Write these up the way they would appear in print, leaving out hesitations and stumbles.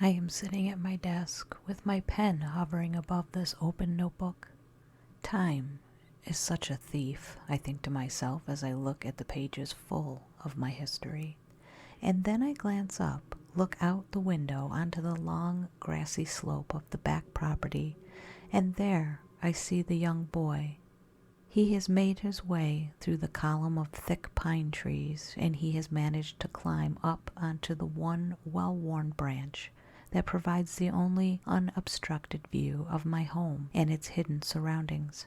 I am sitting at my desk with my pen hovering above this open notebook. Time is such a thief, I think to myself as I look at the pages full of my history. And then I glance up, look out the window onto the long, grassy slope of the back property, and there I see the young boy. He has made his way through the column of thick pine trees, and he has managed to climb up onto the one well-worn branch that provides the only unobstructed view of my home and its hidden surroundings.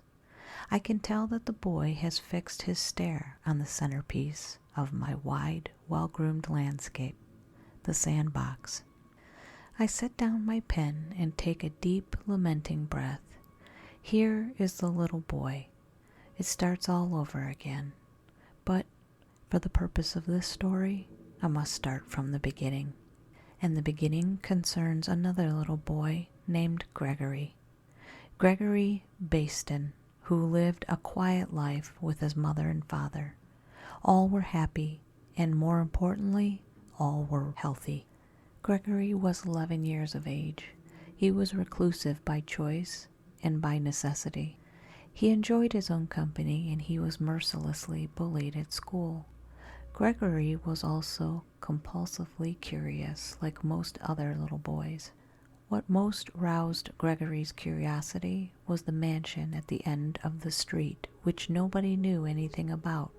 I can tell that the boy has fixed his stare on the centerpiece of my wide, well-groomed landscape, the Sandbox. I set down my pen and take a deep, lamenting breath. Here is the little boy. It starts all over again. But for the purpose of this story, I must start from the beginning. And the beginning concerns another little boy named Gregory. Gregory Baston, who lived a quiet life with his mother and father. All were happy, and more importantly, all were healthy. Gregory was 11 years of age. He was reclusive by choice and by necessity. He enjoyed his own company, and he was mercilessly bullied at school. Gregory was also compulsively curious, like most other little boys. What most roused Gregory's curiosity was the mansion at the end of the street, which nobody knew anything about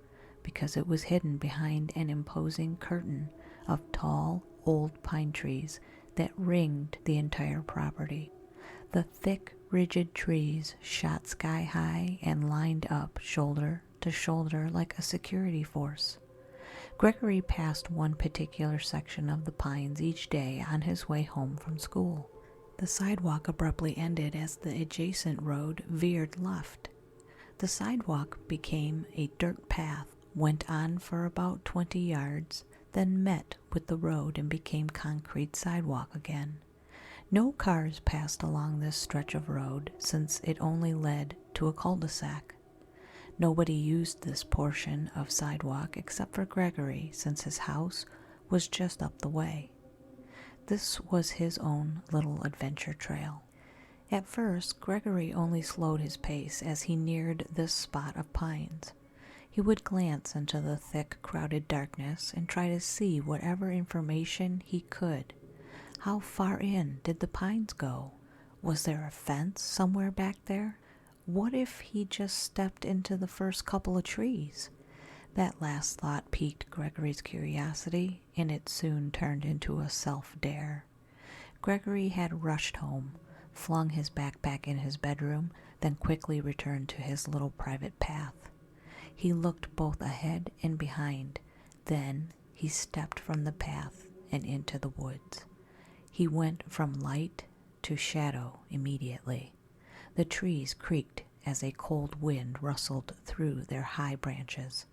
because it was hidden behind an imposing curtain of tall, old pine trees that ringed the entire property. The thick, rigid trees shot sky high and lined up shoulder to shoulder like a security force. Gregory passed one particular section of the pines each day on his way home from school. The sidewalk abruptly ended as the adjacent road veered left. The sidewalk became a dirt path, went on for about 20 yards, then met with the road and became concrete sidewalk again. No cars passed along this stretch of road since it only led to a cul-de-sac. Nobody used this portion of sidewalk except for Gregory, since his house was just up the way. This was his own little adventure trail. At first, Gregory only slowed his pace as he neared this spot of pines. He would glance into the thick, crowded darkness and try to see whatever information he could. How far in did the pines go? Was there a fence somewhere back there? What if he just stepped into the first couple of trees? That last thought piqued Gregory's curiosity, and it soon turned into a self-dare. Gregory had rushed home, flung his backpack in his bedroom, then quickly returned to his little private path. He looked both ahead and behind. Then he stepped from the path and into the woods. He went from light to shadow immediately. The trees creaked as a cold wind rustled through their high branches.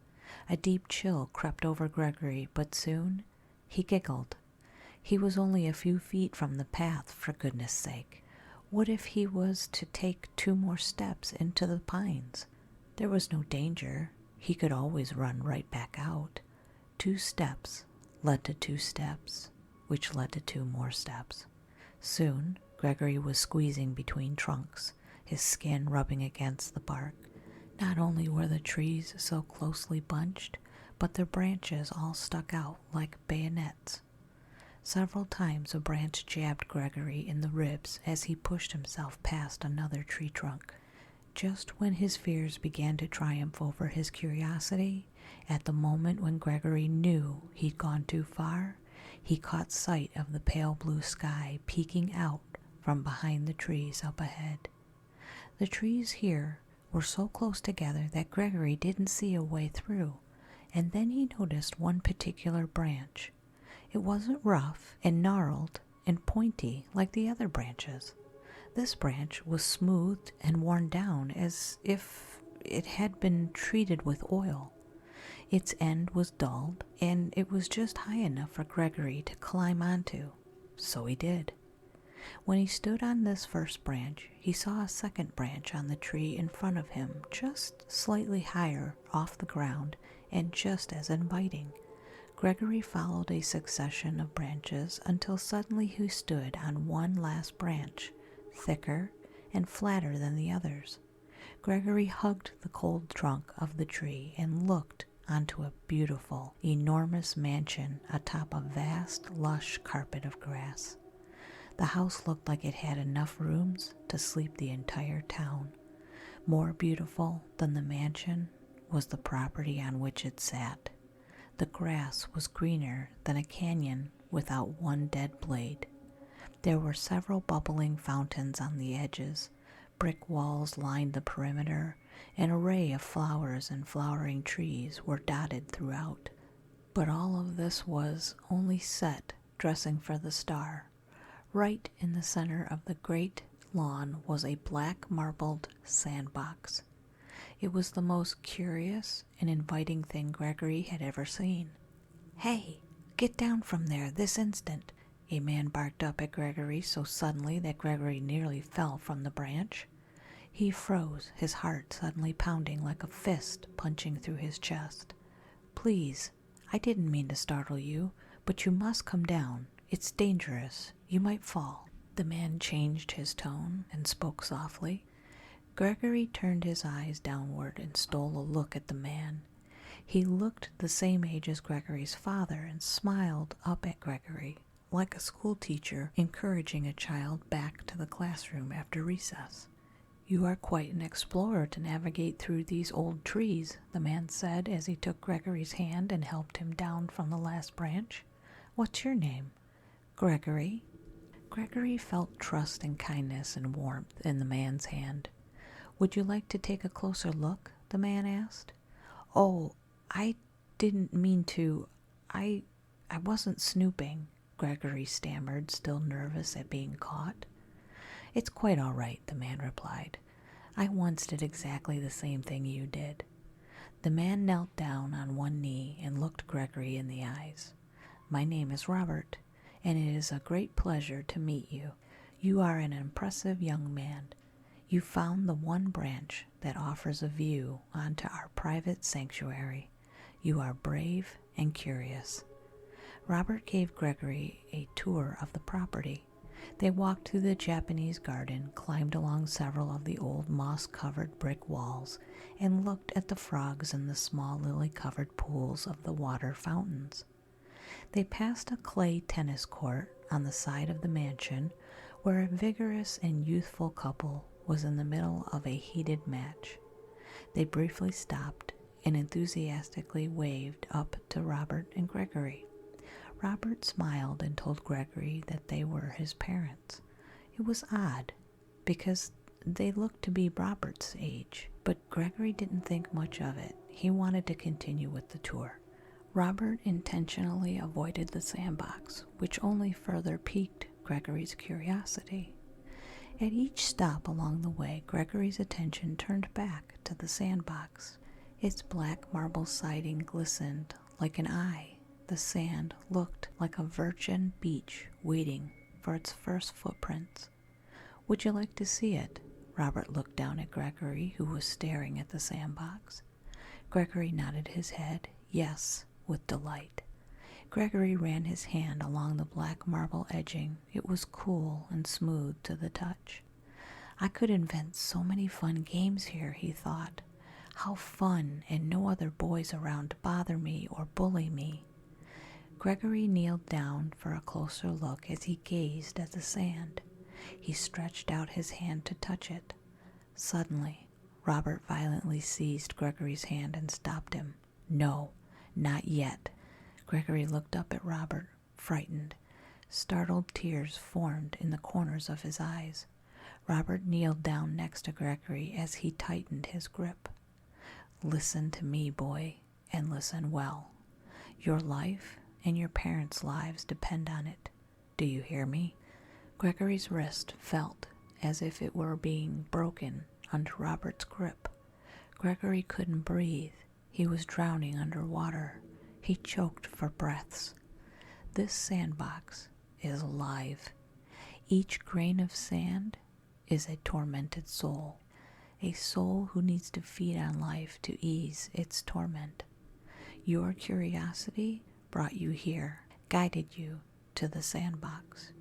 A deep chill crept over Gregory, but soon he giggled. He was only a few feet from the path, for goodness sake. What if he was to take 2 more steps into the pines? There was no danger. He could always run right back out. 2 steps led to 2 steps, which led to 2 more steps. Soon, Gregory was squeezing between trunks, his skin rubbing against the bark. Not only were the trees so closely bunched, but their branches all stuck out like bayonets. Several times a branch jabbed Gregory in the ribs as he pushed himself past another tree trunk. Just when his fears began to triumph over his curiosity, at the moment when Gregory knew he'd gone too far, he caught sight of the pale blue sky peeking out from behind the trees up ahead. The trees here were so close together that Gregory didn't see a way through, and then he noticed one particular branch. It wasn't rough and gnarled and pointy like the other branches. This branch was smoothed and worn down as if it had been treated with oil. Its end was dulled, and it was just high enough for Gregory to climb onto. So he did. When he stood on this first branch, he saw a second branch on the tree in front of him, just slightly higher off the ground and just as inviting. Gregory followed a succession of branches until suddenly he stood on one last branch, thicker and flatter than the others. Gregory hugged the cold trunk of the tree and looked onto a beautiful, enormous mansion atop a vast, lush carpet of grass. The house looked like it had enough rooms to sleep the entire town. More beautiful than the mansion was the property on which it sat. The grass was greener than a canyon without one dead blade. There were several bubbling fountains on the edges. Brick walls lined the perimeter. An array of flowers and flowering trees were dotted throughout. But all of this was only set dressing for the star. Right in the center of the great lawn was a black marbled sandbox. It was the most curious and inviting thing Gregory had ever seen. "Hey, get down from there this instant!" A man barked up at Gregory so suddenly that Gregory nearly fell from the branch. He froze, his heart suddenly pounding like a fist punching through his chest. "Please, I didn't mean to startle you, but you must come down. It's dangerous. You might fall." The man changed his tone and spoke softly. Gregory turned his eyes downward and stole a look at the man. He looked the same age as Gregory's father and smiled up at Gregory, like a schoolteacher encouraging a child back to the classroom after recess. "You are quite an explorer to navigate through these old trees," the man said as he took Gregory's hand and helped him down from the last branch. "What's your name?" "Gregory." Gregory felt trust and kindness and warmth in the man's hand. "Would you like to take a closer look?" the man asked. "Oh, I didn't mean to. I wasn't snooping," Gregory stammered, still nervous at being caught. "It's quite all right," the man replied. "I once did exactly the same thing you did." The man knelt down on one knee and looked Gregory in the eyes. "My name is Robert, and it is a great pleasure to meet you. You are an impressive young man. You found the one branch that offers a view onto our private sanctuary. You are brave and curious." Robert gave Gregory a tour of the property. They walked through the Japanese garden, climbed along several of the old moss-covered brick walls, and looked at the frogs in the small lily-covered pools of the water fountains. They passed a clay tennis court on the side of the mansion where a vigorous and youthful couple was in the middle of a heated match. They briefly stopped and enthusiastically waved up to Robert and Gregory. Robert smiled and told Gregory that they were his parents. It was odd, because they looked to be Robert's age, but Gregory didn't think much of it. He wanted to continue with the tour. Robert intentionally avoided the sandbox, which only further piqued Gregory's curiosity. At each stop along the way, Gregory's attention turned back to the sandbox. Its black marble siding glistened like an eye. The sand looked like a virgin beach waiting for its first footprints. "Would you like to see it?" Robert looked down at Gregory, who was staring at the sandbox. Gregory nodded his head, yes, with delight. Gregory ran his hand along the black marble edging. It was cool and smooth to the touch. "I could invent so many fun games here," he thought. "How fun, and no other boys around to bother me or bully me." Gregory kneeled down for a closer look as he gazed at the sand. He stretched out his hand to touch it. Suddenly, Robert violently seized Gregory's hand and stopped him. "No, not yet." Gregory looked up at Robert, frightened. Startled tears formed in the corners of his eyes. Robert kneeled down next to Gregory as he tightened his grip. "Listen to me, boy, and listen well. Your life and your parents' lives depend on it. Do you hear me?" Gregory's wrist felt as if it were being broken under Robert's grip. Gregory couldn't breathe. He was drowning under water. He choked for breaths. This sandbox is alive. Each grain of sand is a tormented soul, a soul who needs to feed on life to ease its torment. Your curiosity brought you here, guided you to the Sandbox.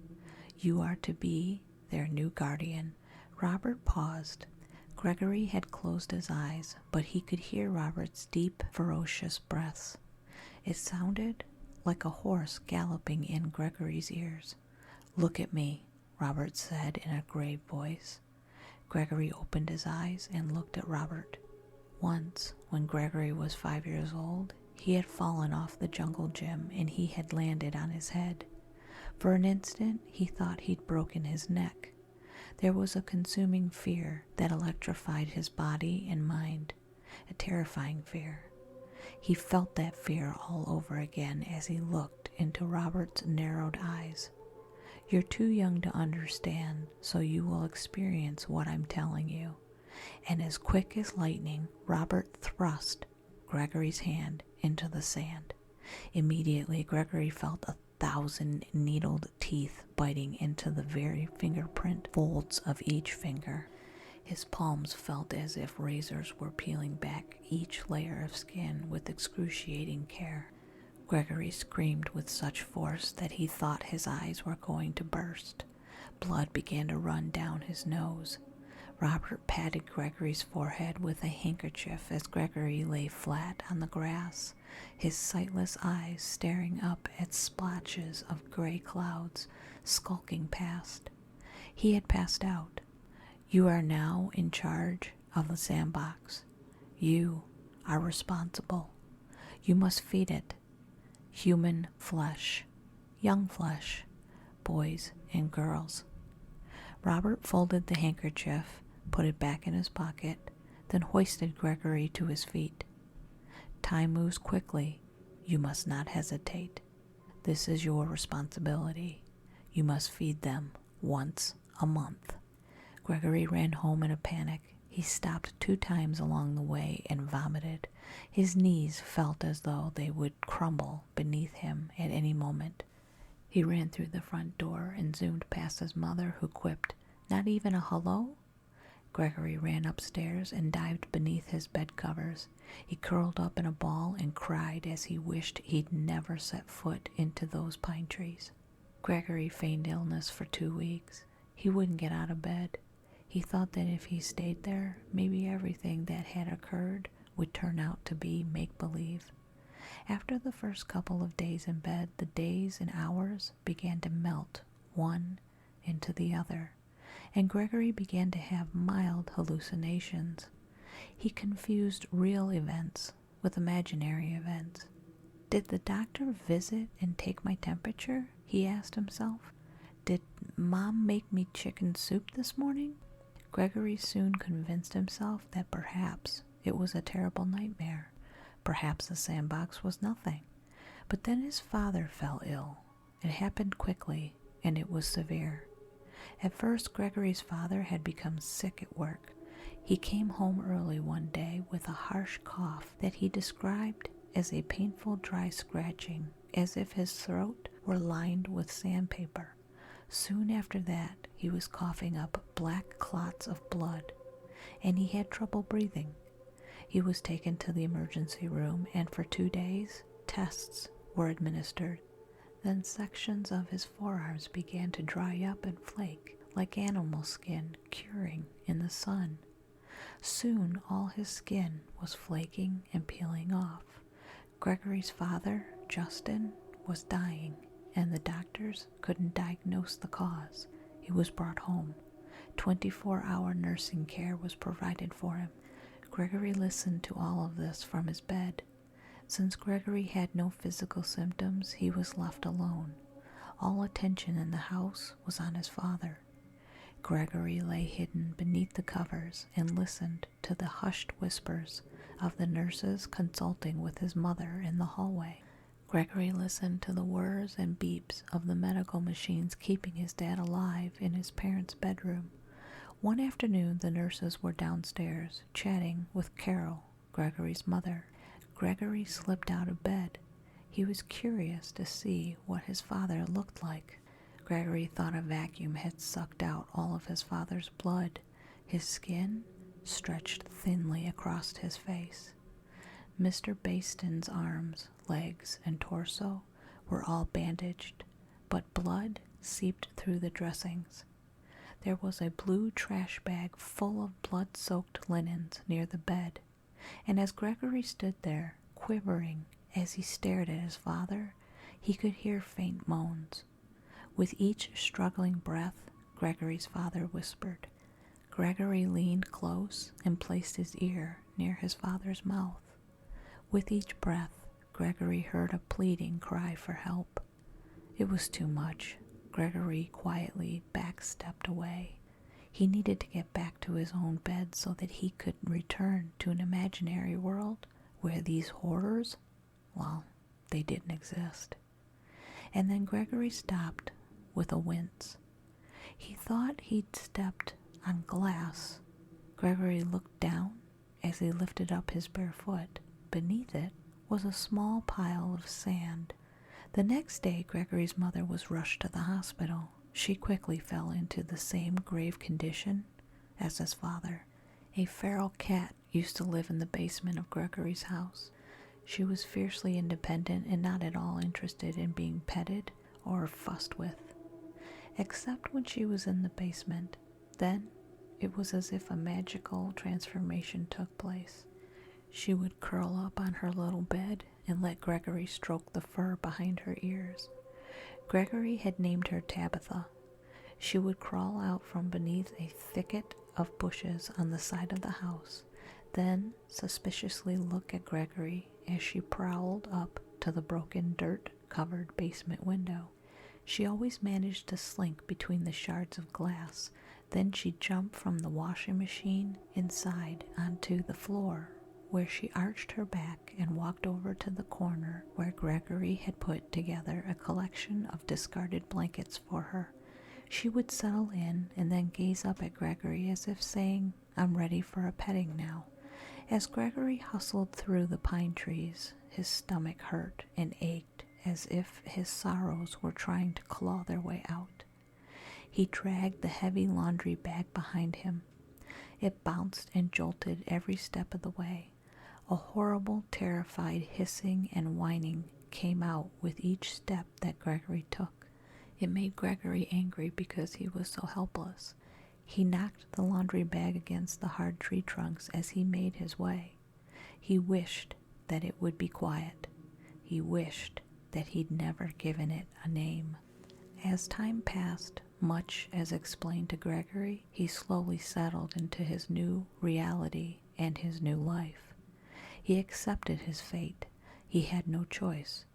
You are to be their new guardian." Robert paused. Gregory had closed his eyes, but he could hear Robert's deep, ferocious breaths. It sounded like a horse galloping in Gregory's ears. "Look at me," Robert said in a grave voice. Gregory opened his eyes and looked at Robert. Once, when Gregory was 5 years old, he had fallen off the jungle gym and he had landed on his head. For an instant, he thought he'd broken his neck. There was a consuming fear that electrified his body and mind, a terrifying fear. He felt that fear all over again as he looked into Robert's narrowed eyes. "You're too young to understand, so you will experience what I'm telling you." And as quick as lightning, Robert thrust Gregory's hand into the sand. Immediately, Gregory felt 1,000 needled teeth biting into the very fingerprint folds of each finger. His palms felt as if razors were peeling back each layer of skin with excruciating care. Gregory screamed with such force that he thought his eyes were going to burst. Blood began to run down his nose. Robert patted Gregory's forehead with a handkerchief as Gregory lay flat on the grass, his sightless eyes staring up at splotches of gray clouds skulking past. He had passed out. "You are now in charge of the Sandbox. You are responsible. You must feed it human flesh, young flesh, boys and girls." Robert folded the handkerchief, put it back in his pocket, then hoisted Gregory to his feet. "Time moves quickly. You must not hesitate. This is your responsibility. You must feed them once a month." Gregory ran home in a panic. He stopped 2 times along the way and vomited. His knees felt as though they would crumble beneath him at any moment. He ran through the front door and zoomed past his mother, who quipped, "Not even a hello?" Gregory ran upstairs and dived beneath his bed covers. He curled up in a ball and cried as he wished he'd never set foot into those pine trees. Gregory feigned illness for 2 weeks. He wouldn't get out of bed. He thought that if he stayed there, maybe everything that had occurred would turn out to be make-believe. After the first couple of days in bed, the days and hours began to melt one into the other, and Gregory began to have mild hallucinations. He confused real events with imaginary events. "Did the doctor visit and take my temperature?" he asked himself. "Did Mom make me chicken soup this morning?" Gregory soon convinced himself that perhaps it was a terrible nightmare. Perhaps the Sandbox was nothing. But then his father fell ill. It happened quickly, and it was severe. At first, Gregory's father had become sick at work. He came home early one day with a harsh cough that he described as a painful dry scratching, as if his throat were lined with sandpaper. Soon after that, he was coughing up black clots of blood, and he had trouble breathing. He was taken to the emergency room, and for 2 days, tests were administered. Then sections of his forearms began to dry up and flake, like animal skin curing in the sun. Soon all his skin was flaking and peeling off. Gregory's father, Justin, was dying, and the doctors couldn't diagnose the cause. He was brought home. 24-hour nursing care was provided for him. Gregory listened to all of this from his bed. Since Gregory had no physical symptoms, he was left alone. All attention in the house was on his father. Gregory lay hidden beneath the covers and listened to the hushed whispers of the nurses consulting with his mother in the hallway. Gregory listened to the whirs and beeps of the medical machines keeping his dad alive in his parents' bedroom. One afternoon, the nurses were downstairs, chatting with Carol, Gregory's mother. Gregory slipped out of bed. He was curious to see what his father looked like. Gregory thought a vacuum had sucked out all of his father's blood. His skin stretched thinly across his face. Mr. Baston's arms, legs, and torso were all bandaged, but blood seeped through the dressings. There was a blue trash bag full of blood-soaked linens near the bed, and as Gregory stood there, quivering as he stared at his father, he could hear faint moans. With each struggling breath, Gregory's father whispered. Gregory leaned close and placed his ear near his father's mouth. With each breath, Gregory heard a pleading cry for help. It was too much. Gregory quietly backstepped away. He needed to get back to his own bed so that he could return to an imaginary world where these horrors, well, they didn't exist. And then Gregory stopped with a wince. He thought he'd stepped on glass. Gregory looked down as he lifted up his bare foot. Beneath it was a small pile of sand. The next day, Gregory's mother was rushed to the hospital. She quickly fell into the same grave condition as his father. A feral cat used to live in the basement of Gregory's house. She was fiercely independent and not at all interested in being petted or fussed with, except when she was in the basement. Then it was as if a magical transformation took place. She would curl up on her little bed and let Gregory stroke the fur behind her ears. Gregory had named her Tabitha. She would crawl out from beneath a thicket of bushes on the side of the house, then suspiciously look at Gregory as she prowled up to the broken dirt-covered basement window. She always managed to slink between the shards of glass. Then she'd jump from the washing machine inside onto the floor, where she arched her back and walked over to the corner where Gregory had put together a collection of discarded blankets for her. She would settle in and then gaze up at Gregory as if saying, "I'm ready for a petting now." As Gregory hustled through the pine trees, his stomach hurt and ached as if his sorrows were trying to claw their way out. He dragged the heavy laundry bag behind him. It bounced and jolted every step of the way. A horrible, terrified hissing and whining came out with each step that Gregory took. It made Gregory angry because he was so helpless. He knocked the laundry bag against the hard tree trunks as he made his way. He wished that it would be quiet. He wished that he'd never given it a name. As time passed, much as explained to Gregory, he slowly settled into his new reality and his new life. He accepted his fate. He had no choice.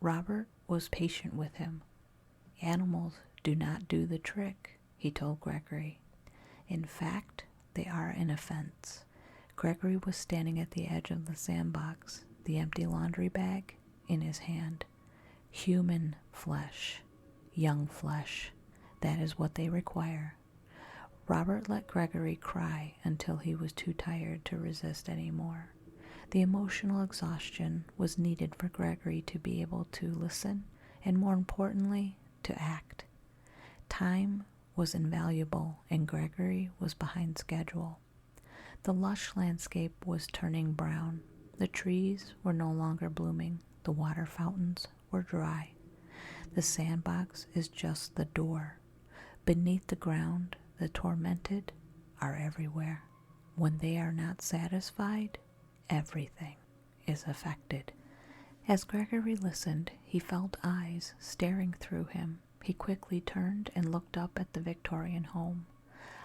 Robert was patient with him. Animals do not do the trick, he told Gregory. In fact, they are an offense. Gregory was standing at the edge of the sandbox, the empty laundry bag in his hand. Human flesh, young flesh, that is what they require. Robert let Gregory cry until he was too tired to resist anymore. The emotional exhaustion was needed for Gregory to be able to listen and, more importantly, to act. Time was invaluable, and Gregory was behind schedule. The lush landscape was turning brown. The trees were no longer blooming. The water fountains were dry. The sandbox is just the door. Beneath the ground, the tormented are everywhere. When they are not satisfied, everything is affected. As Gregory listened, he felt eyes staring through him. He quickly turned and looked up at the Victorian home.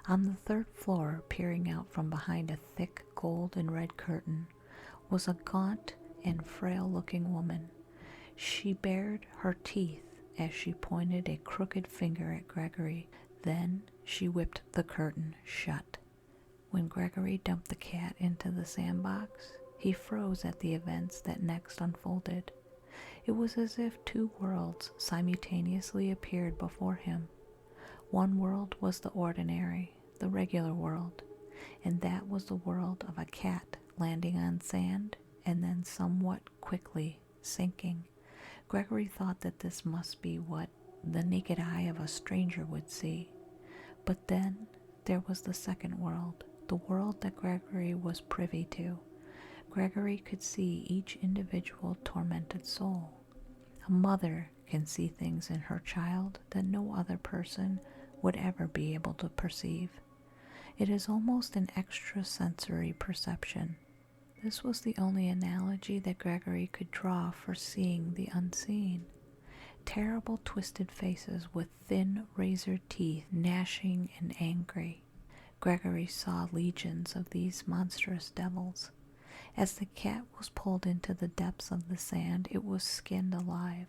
On the third floor, peering out from behind a thick gold and red curtain, was a gaunt and frail-looking woman. She bared her teeth as she pointed a crooked finger at Gregory. Then she whipped the curtain shut. When Gregory dumped the cat into the sandbox, he froze at the events that next unfolded. It was as if two worlds simultaneously appeared before him. One world was the ordinary, the regular world, and that was the world of a cat landing on sand and then somewhat quickly sinking. Gregory thought that this must be what the naked eye of a stranger would see. But then there was the second world, the world that Gregory was privy to. Gregory could see each individual tormented soul. A mother can see things in her child that no other person would ever be able to perceive. It is almost an extrasensory perception. This was the only analogy that Gregory could draw for seeing the unseen. Terrible twisted faces with thin razor teeth, gnashing and angry. Gregory saw legions of these monstrous devils. As the cat was pulled into the depths of the sand, it was skinned alive.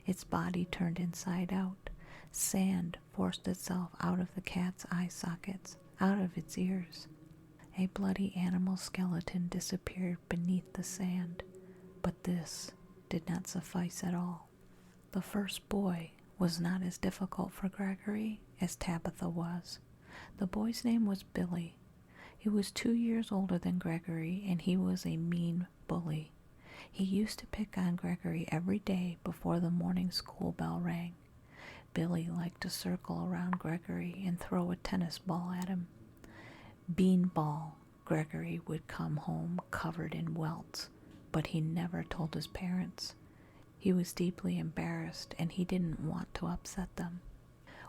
Its body turned inside out. Sand forced itself out of the cat's eye sockets, out of its ears. A bloody animal skeleton disappeared beneath the sand, but this did not suffice at all. The first boy was not as difficult for Gregory as Tabitha was. The boy's name was Billy. He was 2 years older than Gregory, and he was a mean bully. He used to pick on Gregory every day before the morning school bell rang. Billy liked to circle around Gregory and throw a tennis ball at him. Beanball, Gregory would come home covered in welts, but he never told his parents. He was deeply embarrassed, and he didn't want to upset them.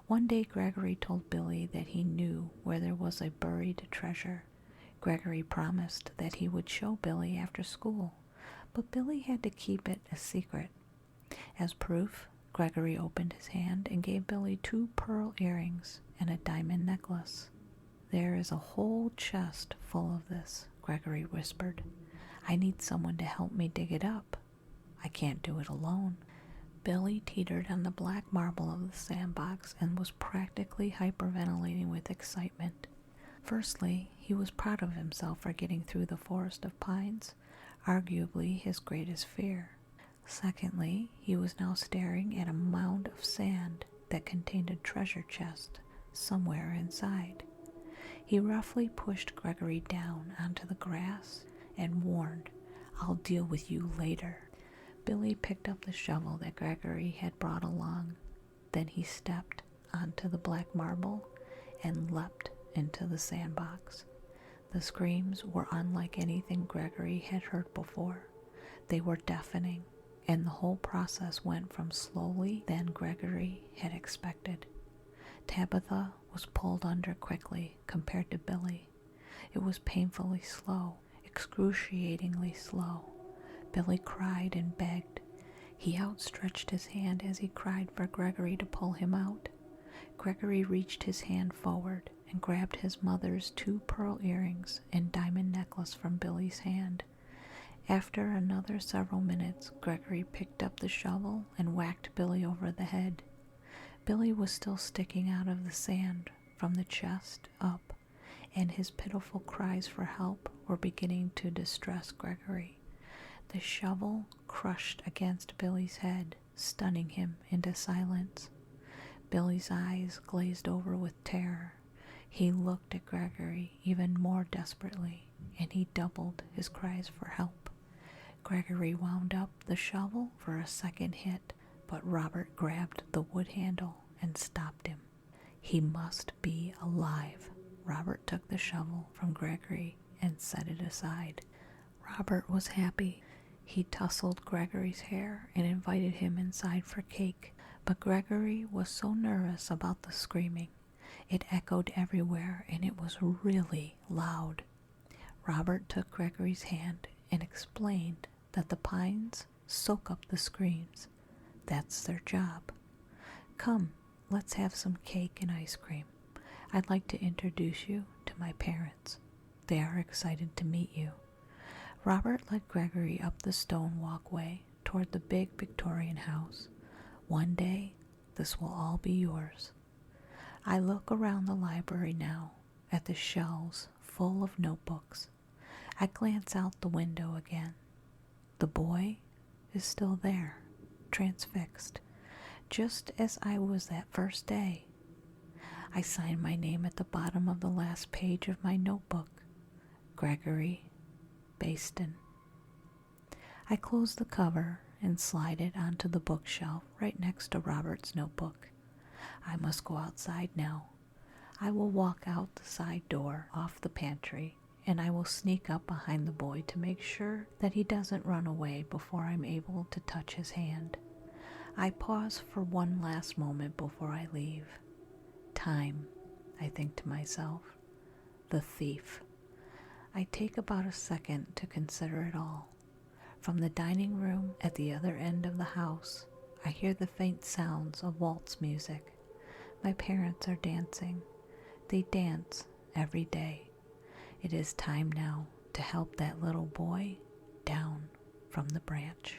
One day Gregory told Billy that he knew where there was a buried treasure. Gregory promised that he would show Billy after school, but Billy had to keep it a secret. As proof, Gregory opened his hand and gave Billy 2 pearl earrings and a diamond necklace. "There is a whole chest full of this," Gregory whispered. "I need someone to help me dig it up. I can't do it alone." Billy teetered on the black marble of the sandbox and was practically hyperventilating with excitement. Firstly, he was proud of himself for getting through the forest of pines, arguably his greatest fear. Secondly, he was now staring at a mound of sand that contained a treasure chest somewhere inside. He roughly pushed Gregory down onto the grass and warned, "I'll deal with you later." Billy picked up the shovel that Gregory had brought along. Then he stepped onto the black marble and leapt into the sandbox. The screams were unlike anything Gregory had heard before. They were deafening, and the whole process went from slowly than Gregory had expected. Tabitha was pulled under quickly compared to Billy. It was painfully slow, excruciatingly slow. Billy cried and begged. He outstretched his hand as he cried for Gregory to pull him out. Gregory reached his hand forward and grabbed his mother's 2 pearl earrings and diamond necklace from Billy's hand. After another several minutes, Gregory picked up the shovel and whacked Billy over the head. Billy was still sticking out of the sand from the chest up, and his pitiful cries for help were beginning to distress Gregory. The shovel crushed against Billy's head, stunning him into silence. Billy's eyes glazed over with terror. He looked at Gregory even more desperately, and he doubled his cries for help. Gregory wound up the shovel for a second hit, but Robert grabbed the wood handle and stopped him. He must be alive. Robert took the shovel from Gregory and set it aside. Robert was happy. He tousled Gregory's hair and invited him inside for cake, but Gregory was so nervous about the screaming. It echoed everywhere, and it was really loud. Robert took Gregory's hand and explained that the pines soak up the screams. That's their job. "Come, let's have some cake and ice cream. I'd like to introduce you to my parents. They are excited to meet you." Robert led Gregory up the stone walkway toward the big Victorian house. "One day, this will all be yours." I look around the library now, at the shelves full of notebooks. I glance out the window again. The boy is still there, transfixed, just as I was that first day. I sign my name at the bottom of the last page of my notebook, Gregory Baston. I close the cover and slide it onto the bookshelf right next to Robert's notebook. I must go outside now. I will walk out the side door off the pantry and I will sneak up behind the boy to make sure that he doesn't run away before I'm able to touch his hand. I pause for one last moment before I leave. Time, I think to myself. The thief. I take about a second to consider it all. From the dining room at the other end of the house, I hear the faint sounds of waltz music. My parents are dancing. They dance every day. It is time now to help that little boy down from the branch.